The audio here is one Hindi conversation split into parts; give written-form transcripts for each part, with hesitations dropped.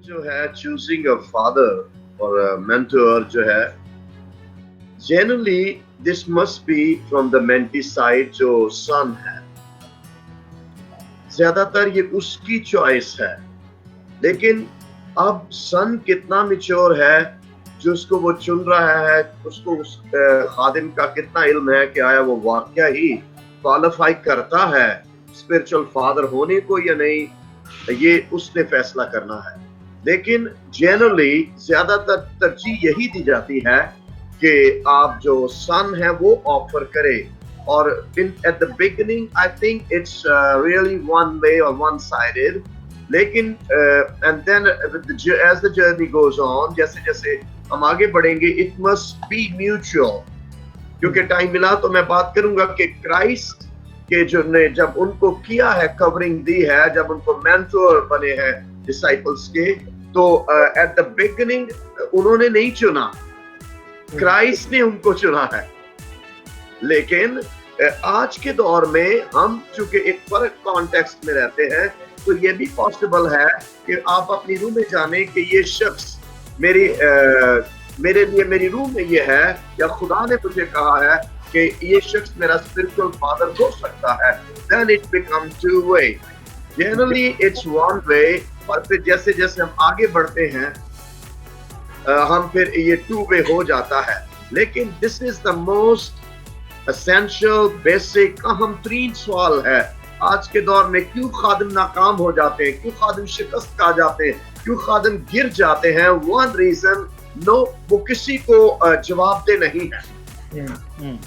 जो है चूजिंग अ फादर और मेंटर जो है, generally this must be from the mentee side जो सन है, ज्यादातर ये उसकी चॉइस है। लेकिन अब सन कितना मैच्योर है जो उसको वो चुन रहा है, उसको उस खादिम का कितना इल्म है कि आया वो वाकया ही क्वालिफाई करता है स्पिरिचुअल फादर होने को या नहीं, ये उसने फैसला करना है। लेकिन जनरली ज्यादातर तरजीह यही दी जाती है कि आप जो सन है वो ऑफर करे। और at the beginning I think it's really one way और वन साइडेड, लेकिन and then as the journey goes on, जैसे जैसे हम आगे बढ़ेंगे, इट मस्ट बी म्यूचुअल। क्योंकि टाइम मिला तो मैं बात करूंगा कि क्राइस्ट के जो ने जब उनको किया है, कवरिंग दी है, जब उनको मेंटर बने हैं डिसाइपल्स के, तो एट द बिगिनिंग उन्होंने नहीं चुना, क्राइस्ट ने उनको चुना है। लेकिन आज के दौर में हम चूंकि एक फर्क कॉन्टेक्स्ट में रहते हैं, तो ये भी पॉसिबल है कि आप अपनी रूह में जाने कि ये शख्स मेरे लिए मेरी रूह में ये है, या खुदा ने मुझे कहा है कि ये शख्स मेरा स्पिरिचुअल फादर हो सकता है। Then it becomes two way. Generally it's one way, और फिर जैसे जैसे हम आगे बढ़ते हैं हम फिर ये टू वे हो जाता है। लेकिन this is the most essential basic अहम तरीन सवाल है आज के दौर में। क्यों खादिम नाकाम हो जाते हैं, क्यों खादिम शिकस्त खा जाते हैं, क्यों खादिम गिर जाते हैं? वन रीजन वो किसी को जवाब दे नहीं है।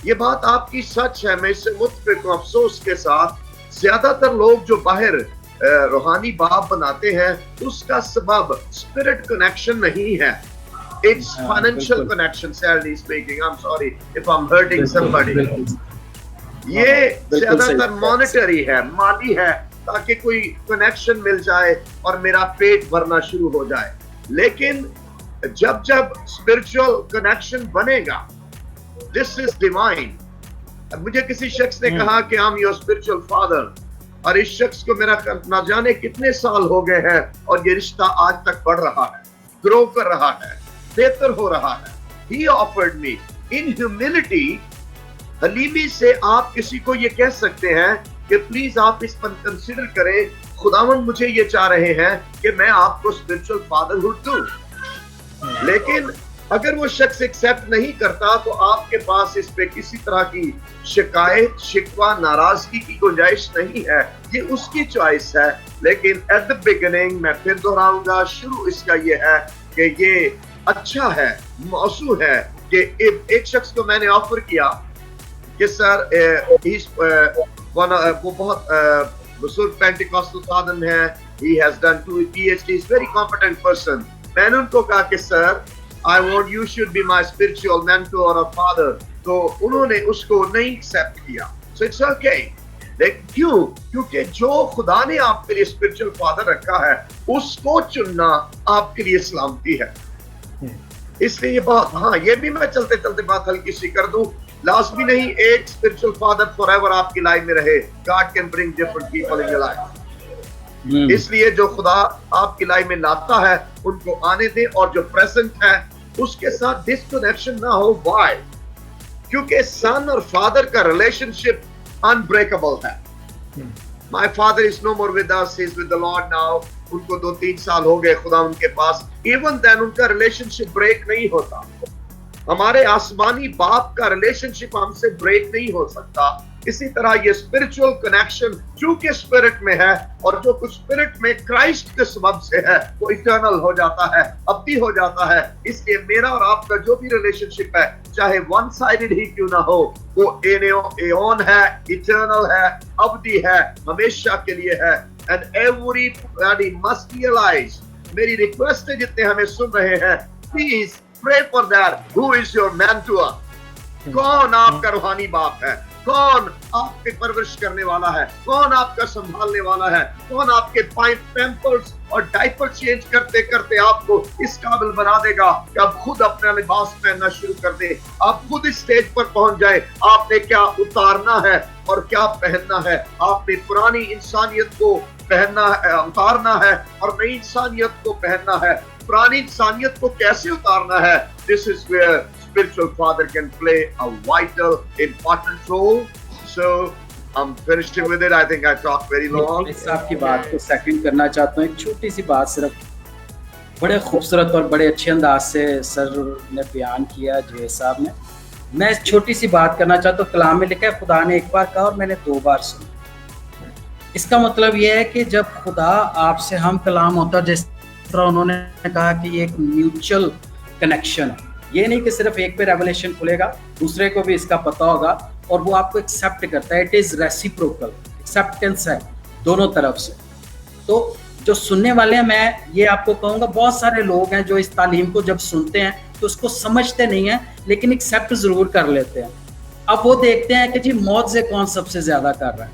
ये बात आपकी सच है, मैं इससे मुतफिक हूं। अफसोस के साथ ज्यादातर लोग जो बाहर रूहानी बाप बनाते हैं, उसका सबब स्पिरिट कनेक्शन नहीं है, it's financial connection, sadly speaking. I'm sorry if I'm hurting somebody. ये ज्यादातर मॉनेटरी है, माली है, ताकि कोई कनेक्शन मिल जाए और मेरा पेट भरना शुरू हो जाए। लेकिन जब जब स्पिरिचुअल कनेक्शन बनेगा, दिस इज डिवाइन। मुझे किसी शख्स ने कहा कि I am your spiritual father, और इस शख्स को मेरा ना जाने कितने साल हो गए हैं, और ये रिश्ता आज तक बढ़ रहा है, ग्रो कर रहा है, बेहतर हो रहा है। He offered me in humility। हलीमी से आप किसी को ये कह सकते हैं कि प्लीज आप इस पर कंसिडर करें, खुदावंद मुझे ये चाह रहे हैं कि मैं आपको स्पिरिचुअल फादरहुड दूं। लेकिन अगर वो शख्स एक्सेप्ट नहीं करता, तो आपके पास इस पे किसी तरह की शिकायत, शिकवा, नाराजगी की गुंजाइश नहीं है, ये उसकी चॉइस है। लेकिन एट द बिगिनिंग, मैं फिर दोहराऊंगा, शुरू इसका ये है कि ये अच्छा है, मौसू है कि एक शख्स को मैंने ऑफर किया कि सर वो बहुत बुजुर्ग पेंटिकॉस्टल फादर है, he has done 2 PhDs, very competent person। मैंने उनको कहा कि sir I want you should be my spiritual mentor or father, तो उन्होंने उसको नहीं एक्सेप्ट किया। So it's okay। लेकिन क्यों? क्योंकि जो खुदा ने आपके लिए स्पिरिचुअल फादर रखा है, उसको चुनना आपके लिए सलामती है। इसलिए ये बात, हाँ, ये भी मैं चलते चलते बात हल्की सी कर दूं, लाजमी नहीं एक स्पिरिचुअल फादर फॉरएवर आपकी लाइफ में रहे। God can bring different people in your life. इसलिए जो खुदा आपकी लाइफ में लाता है, उनको आने दें, और जो प्रेजेंट है उसके साथ डिस्कनेक्शन ना हो। व्हाई? क्योंकि सन और फादर का रिलेशनशिप अनब्रेकेबल है। My father is no more with us, he is with the lord now. उनको 2-3 साल हो गए खुदा उनके पास, इवन देन उनका रिलेशनशिप ब्रेक नहीं होता। हमारे आसमानी बाप का रिलेशनशिप हमसे ब्रेक नहीं हो सकता। इसी तरह ये स्पिरिचुअल कनेक्शन चूंकि स्पिरिट में है, और जो कुछ स्पिरिट में क्राइस्ट के सबब से है, वो इटर्नल हो जाता है, अब्दी हो जाता है। इसलिए मेरा और आपका जो भी रिलेशनशिप है, चाहे वन साइडेड ही क्यों ना हो, वो एओन है, इटर्नल है, अब्दी है, हमेशा के लिए है। And everybody must realize, मेरी रिक्वेस्ट है जितने हमें सुन रहे हैं, please pray for that. Who is your mentor? कौन आपका रूहानी बाप है? कौन आपके परवरिश करने वाला है? कौन आपका संभालने वाला है? कौन आपके पैम्पर्स और डायपर चेंज करते करते आपको इस काबिल बना देगा कि आप खुद अपना लिबास पहनना शुरू कर दे, आप खुद इस स्टेज पर पहुंच जाए। आपने क्या उतारना है, और क्या पहनना है। आपने पुरानी इंसानियत को पहनना उतारना है और नई इंसानियत को पहनना है। पुरानी इंसानियत को कैसे उतारना है? This is where spiritual father can play a vital, important role. So I'm finishing with it. I think I talked very long. इस आपकी बात को सेकंड करना चाहता हूँ। एक छोटी सी बात सिर्फ, बड़े खूबसूरत और बड़े अच्छे अंदाज से सर ने बयान किया जुवैद साहब ने। मैं छोटी सी बात करना चाहता हूँ। कलाम में लिखा है खुदा ने एक बार कहा और मैंने 2 बार सुना। इसका मतलब यह है कि जब खुदा आपसे हम कलाम होता, जिस तरह उन्होंने कहा कि ये एक म्यूचुअल कनेक्शन है, ये नहीं कि सिर्फ एक पे रेवलेशन खुलेगा, दूसरे को भी इसका पता होगा और वो आपको एक्सेप्ट करता है। इट इज रेसिप्रोकल, एक्सेप्टेंस है दोनों तरफ से। तो जो सुनने वाले हैं, मैं ये आपको कहूँगा, बहुत सारे लोग हैं जो इस तालीम को जब सुनते हैं तो उसको समझते नहीं हैं, लेकिन एक्सेप्ट जरूर कर लेते हैं। अब वो देखते हैं कि जी मौत से कौन सबसे ज्यादा कर रहा है,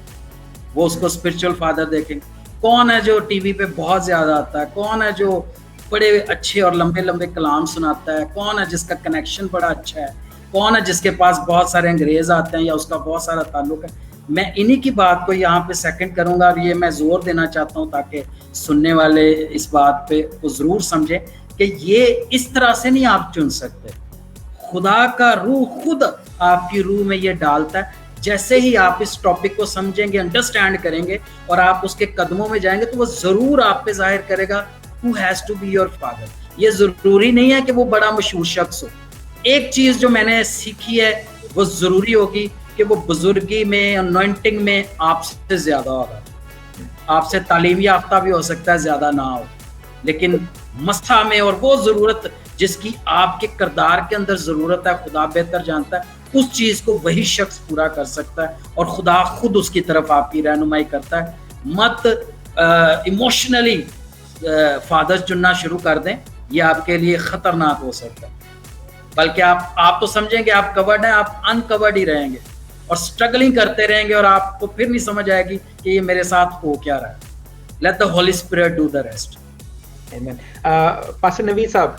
वो उसको स्पिरिचुअल फादर देखेंगे। कौन है जो टीवी पे बहुत ज्यादा आता है, कौन है जो बड़े अच्छे और लंबे लंबे कलाम सुनाता है, कौन है जिसका कनेक्शन बड़ा अच्छा है, कौन है जिसके पास बहुत सारे अंग्रेज आते हैं या उसका बहुत सारा ताल्लुक है। मैं इन्हीं की बात को यहाँ पे सेकंड करूँगा और ये मैं जोर देना चाहता हूँ ताकि सुनने वाले इस बात पे को ज़रूर समझें कि ये इस तरह से नहीं आप चुन सकते। खुदा का रूह खुद आपकी रूह में ये डालता है। जैसे ही आप इस टॉपिक को समझेंगे, अंडरस्टैंड करेंगे और आप उसके कदमों में जाएंगे, तो वो ज़रूर आप पे जाहिर करेगा who has to be your father। ये ज़रूरी नहीं है कि वो बड़ा मशहूर शख्स हो। एक चीज़ जो मैंने सीखी है वो ज़रूरी होगी कि वो बुजुर्गी में, अनॉइंटिंग में आपसे ज़्यादा होगा। आपसे तालीम याफ्ता भी हो सकता है, ज़्यादा ना हो, लेकिन मस्था में और वो ज़रूरत जिसकी आपके किरदार के अंदर ज़रूरत है, खुदा बेहतर जानता है, उस चीज़ को वही शख्स पूरा कर सकता है और खुदा खुद उसकी तरफ आपकी रहनुमाई करता है। मत इमोशनली फादर चुनना शुरू कर दें, ये आपके लिए ख़तरनाक हो सकता है। बल्कि आप तो समझेंगे आप कवर्ड हैं, आप अनकवर्ड ही रहेंगे और स्ट्रगलिंग करते रहेंगे और आपको फिर नहीं समझ आएगी कि ये मेरे साथ हो क्या रहा है। Let the Holi spirit do the rest. आमीन। पास्टर नवीद साहब,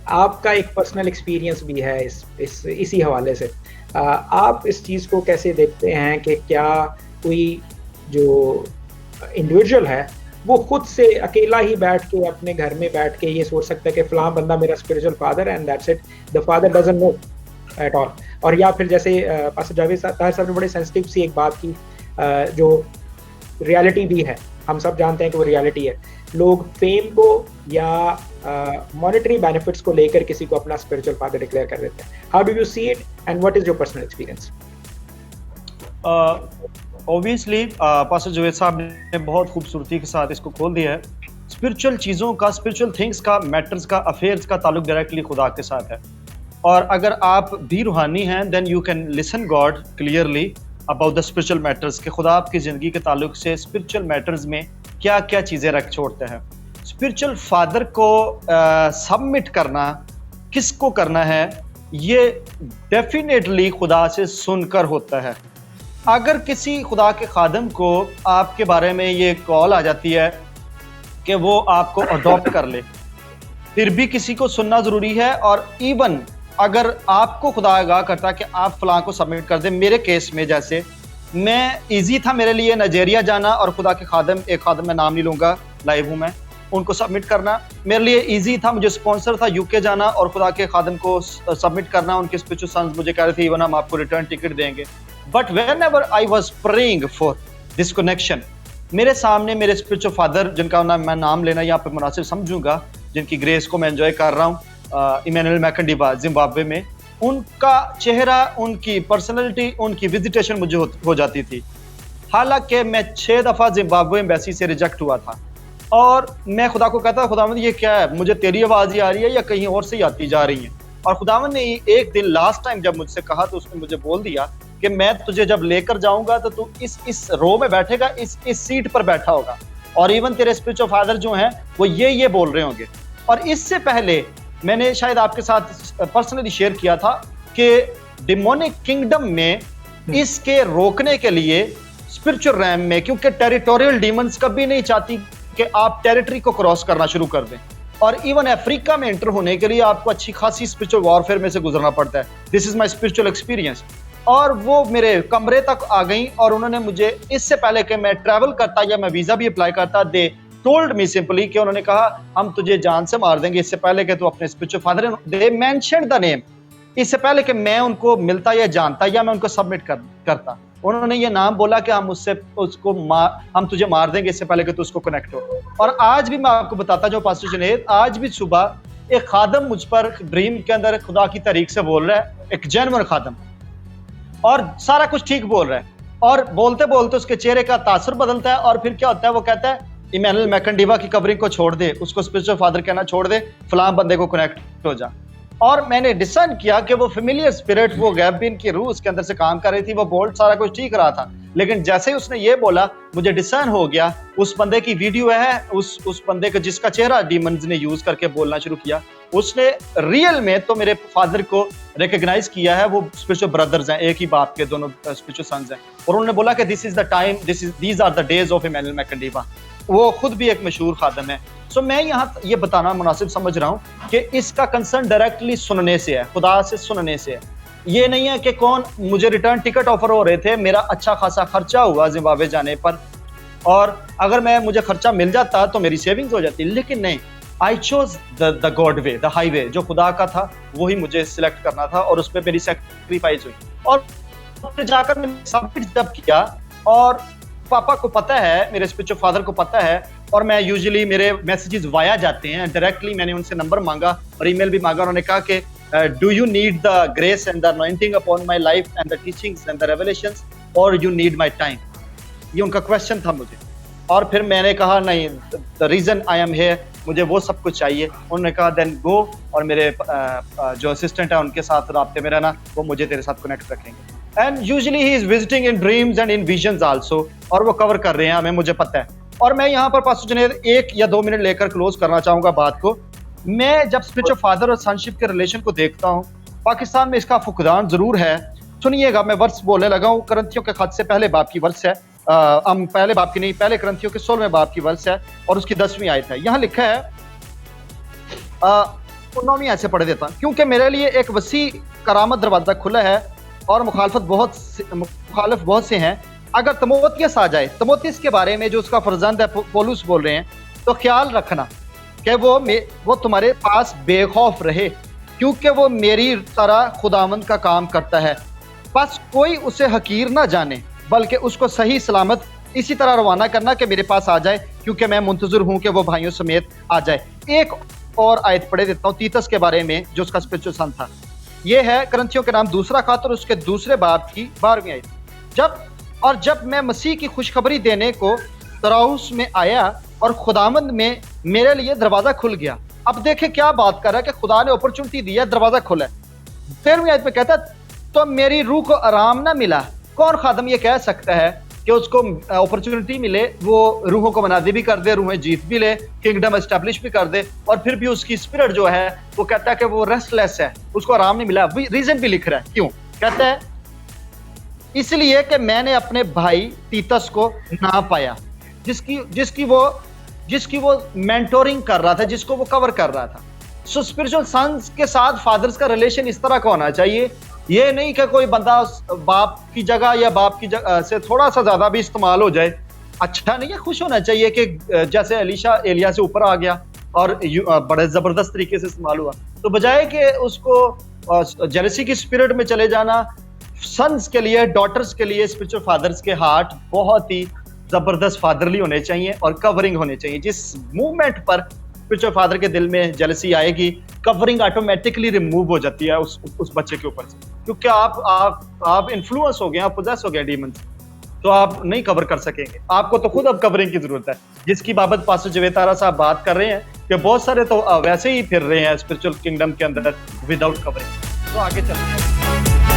आपका एक पर्सनल एक्सपीरियंस भी है इसी हवाले से। आप इस चीज़ को कैसे देखते हैं कि क्या कोई जो इंडिविजुअल है वो खुद से अकेला ही बैठ के अपने घर में बैठ के ये सोच सकता है कि फलां बंदा मेरा स्पिरिचुअल फादर है and that's it, the father doesn't know at all? और या फिर जैसे पास्टर जावेद साहब ने बड़े सेंसिटिव सी एक बात की, जो रियलिटी भी है, हम सब जानते हैं कि वो रियलिटी है, लोग फेम को या मॉनेटरी बेनिफिट्स को लेकर किसी को अपना स्पिरिचुअल फादर डिक्लेयर कर देते हैं। How do you see it and what is your personal experience? Obviously pastor Javed साहब ने बहुत खूबसूरती के साथ इसको खोल दिया है। स्पिरिचुअल चीज़ों का, स्पिरिचुअल थिंग्स का, मैटर्स का, अफेयर्स का ताल्लुक डायरेक्टली खुदा के साथ है। और अगर आप भी रूहानी हैं then you can listen God clearly about the spiritual matters, कि खुदा आपकी ज़िंदगी के ताल्लुक से स्पिरिचुअल मैटर्स में क्या क्या चीज़ें रख छोड़ते हैं। स्पिरिचुअल फादर को सबमिट करना, किसको करना है, ये डेफिनेटली खुदा से सुनकर होता है। अगर किसी खुदा के खादम को आपके बारे में ये कॉल आ जाती है कि वो आपको अडॉप्ट कर ले, फिर भी किसी को सुनना ज़रूरी है। और इवन अगर आपको खुदा आगाह करता कि आप फलां को सबमिट कर दें, मेरे केस में जैसे मैं इजी था मेरे लिए नाइजीरिया जाना और खुदा के खादम, एक खादम मैं नाम नहीं लूँगा, लाइव हूँ मैं, उनको सबमिट करना मेरे लिए इजी था। मुझे स्पॉन्सर था यूके जाना और खुदा के खादम को सबमिट करना। उनके स्पिरिचुअल सन्स मुझे कह रहे थे इवन हम आपको रिटर्न टिकट देंगे। But whenever I was praying for this connection, मेरे सामने मेरे स्पिरिचुअल फादर, जिनका मैं नाम लेना यहाँ पे मुनासिब समझूंगा, जिनकी ग्रेस को मैं एंजॉय कर रहा हूँ, इमैनुअल मैकंडीबा जिम्बाब्वे में, उनका चेहरा, उनकी पर्सनैलिटी, उनकी विजिटेशन मुझे हो जाती थी। हालांकि मैं 6 दफ़ा जिम्बाब्वे एम्बेसी से रिजेक्ट हुआ था और मैं खुदा को कहता, खुदावंद ये क्या है, मुझे तेरी आवाज़ ही आ रही है या कहीं और से ही आती जा रही है? और खुदावंद ने एक दिन लास्ट टाइम जब मुझसे कहा तो उसने मुझे बोल दिया कि मैं तुझे जब लेकर जाऊंगा तो तू इस रो में बैठेगा, इस सीट पर बैठा होगा और इवन तेरे स्पिरिचुअल फादर जो हैं वो ये बोल रहे होंगे। और इससे पहले मैंने शायद आपके साथ पर्सनली शेयर किया था कि डिमोनिक किंगडम में इसके रोकने के लिए स्पिरिचुअल रैम में, क्योंकि टेरिटोरियल डीमंस कभी नहीं चाहती कि आप टेरिटरी को क्रॉस करना शुरू कर दें, और इवन अफ्रीका में एंटर होने के लिए आपको अच्छी खासी स्पिरिचुअल वॉरफेयर में से गुजरना पड़ता है। This is my spiritual experience. और वो मेरे कमरे तक आ गई और उन्होंने मुझे, इससे पहले कि मैं ट्रैवल करता या मैं वीज़ा भी अप्लाई करता, दे टोल्ड मी सिंपली कि उन्होंने कहा हम तुझे जान से मार देंगे इससे पहले कि तू अपने spiritual father, they mentioned the name, इससे पहले कि मैं उनको मिलता या जानता या मैं उनको सबमिट करता, उन्होंने ये नाम बोला कि हम तुझे मार देंगे इससे पहले कि तू उसको कनेक्ट हो। और आज भी मैं आपको बताता हूँ पास्टर जुनैद, आज भी सुबह एक खादम मुझ पर ड्रीम के अंदर खुदा की तारीख से बोल रहा है, एक जेन्युइन खादम, और सारा कुछ ठीक बोल रहा है, और बोलते बोलते उसके चेहरे का तासुर बदलता है, और फिर क्या होता है, वो कहता है इमैनुअल मैकंडीवा की कवरिंग को छोड़ दे, उसको स्पिरिचुअल फादर कहना छोड़ दे, फलां बंदे को कनेक्ट हो जा। और मैंने डिसाइड किया कि वो फेमिलियर स्पिरिट, वो गैबिन की रूह उसके अंदर से काम कर रही थी, वो बोल्ट सारा कुछ ठीक रहा था, लेकिन जैसे ही उसने ये बोला मुझे डिसाइड हो गया, उस बंदे की वीडियो है, उस बंदे का जिसका चेहरा डीमंस ने यूज करके बोलना शुरू किया, उसने रियल में तो मेरे फादर को रिकॉग्नाइज किया है, वो स्पिरिचुअल ब्रदर्स हैं, एक ही बाप के दोनों स्पिरिचुअल सन्स हैं, और उन्होंने बोला कि this is the time, these are the days of Emmanuel Makandiwa. वो खुद भी एक मशहूर खादम है। सो मैं यहाँ ये बताना मुनासिब समझ रहा हूँ कि इसका कंसर्न डायरेक्टली सुनने से है, खुदा से सुनने से है। ये नहीं है कि कौन, मुझे रिटर्न टिकट ऑफर हो रहे थे, मेरा अच्छा खासा खर्चा हुआ जिम्बाब्वे जाने पर, और अगर मुझे खर्चा मिल जाता तो मेरी सेविंग्स हो जाती, लेकिन नहीं, I chose the God way, the highway, जो खुदा का था वही मुझे सिलेक्ट करना था, और उस पर मेरी सेक्रीफाइस हुई। और फिर जाकर मैंने सबमिट जब किया, और पापा को पता है, मेरे स्पिरिचुअल फादर को पता है, और मैं यूजुअली मेरे मैसेजेस वाया जाते हैं डायरेक्टली, मैंने उनसे नंबर मांगा और ईमेल भी मांगा, उन्होंने कहा कि do you need the grace and the anointing upon my life and the teachings and the revelations, और यू नीड माय टाइम, ये उनका क्वेश्चन था मुझे। और फिर मैंने कहा नहीं, the reason I am here, मुझे वो सब कुछ चाहिए। उन्होंने कहा देन गो, और मेरे जो असिस्टेंट है उनके साथ राब्ते में रहना, वो मुझे तेरे साथ कनेक्ट रखेंगे। And usually he is visiting in dreams and in visions also, और वो कवर कर रहे हैं हमें, मुझे पता है। और मैं यहाँ पर पास्टर जुनैद 1 या 2 मिनट लेकर क्लोज करना चाहूंगा बात को। मैं जब स्पिरिचुअल फादर और सनशिप के रिलेशन को देखता हूँ, पाकिस्तान में इसका फुकदान जरूर है। सुनिएगा, मैं वर्स बोलने लगा हूँ, करंथियों के खत से पहले बाप की वर्स है, पहले बाप की नहीं, पहले करंथियों के 16वें बाप की वर्स है, और उसकी 10वीं आयत है। यहाँ लिखा है, 9वीं आयत से पढ़ देता हूँ, क्योंकि मेरे लिए एक वसी करामत दरवाजा खुला है और मुखालिफ बहुत से हैं। अगर तमोथियस आ जाए, तमोथियस के बारे में जो उसका फर्जंद है पौलुस बोल रहे हैं, तो ख्याल रखना कि वो तुम्हारे पास बेखौफ रहे, क्योंकि वो मेरी तरह खुदावंद का काम करता है। बस कोई उसे हकीर ना जाने, बल्कि उसको सही सलामत इसी तरह रवाना करना कि मेरे पास आ जाए, क्योंकि मैं मुंतजर हूँ कि वो भाइयों समेत आ जाए। एक और आयत पढ़े देता हूँ तीतस के बारे में, जो उसका स्पिरिचुअल सन था। ये है करंथियों के नाम 2 खत और उसके 2 बाब की 12वीं आयत। जब मैं मसीह की खुशखबरी देने को तराउस में आया और खुदावंद में मेरे लिए दरवाजा खुल गया। अब देखे क्या बात कर रहा है कि खुदा ने अपॉर्चुनिटी दिया, दरवाजा खुला है। 13वीं आयत में कहता है, तो मेरी रूह को आराम ना मिला। कौन खादम ये कह सकता है कि उसको अपॉर्चुनिटी मिले, वो रूहों को मनादी भी कर दे, रूहें जीत भी ले, किंगडम एस्टेब्लिश भी कर दे, और फिर भी उसकी स्पिरिट जो है वो कहता है कि वो रेस्टलेस है, उसको आराम नहीं मिला। रीजन भी लिख रहा है, क्यों कहता है, इसलिए कि मैंने अपने भाई तीतस को ना पाया, जिसकी वो मेंटोरिंग कर रहा था, जिसको वो कवर कर रहा था। सो स्पिरिचुअल सन्स के साथ फादर्स का रिलेशन इस तरह का होना चाहिए। ये नहीं कि कोई बंदा बाप की जगह या बाप की जगह से थोड़ा सा ज्यादा भी इस्तेमाल हो जाए, अच्छा नहीं है। खुश होना चाहिए कि जैसे एलिशा एलिया से ऊपर आ गया और बड़े जबरदस्त तरीके से इस्तेमाल हुआ, तो बजाय कि उसको जेलसी की स्पिरिट में चले जाना, सन्स के लिए, डॉटर्स के लिए स्पिरिचुअल फादर्स के हार्ट बहुत ही जबरदस्त फादरली होने चाहिए और कवरिंग होने चाहिए। जिस मूवमेंट पर स्पिरिचुअल फादर के दिल में जेलसी आएगी, कवरिंग ऑटोमेटिकली रिमूव हो जाती है उस बच्चे के ऊपर से, क्योंकि आप इन्फ्लुएंस हो गए, आप पोजेस हो गए डीमन से, तो आप नहीं कवर कर सकेंगे। आपको तो खुद अब कवरिंग की जरूरत है, जिसकी बाबत पास्टर जावेद तारा साहब बात कर रहे हैं कि बहुत सारे तो वैसे ही फिर रहे हैं स्पिरिचुअल किंगडम के अंदर विदाउट कवरिंग। तो आगे चलते हैं।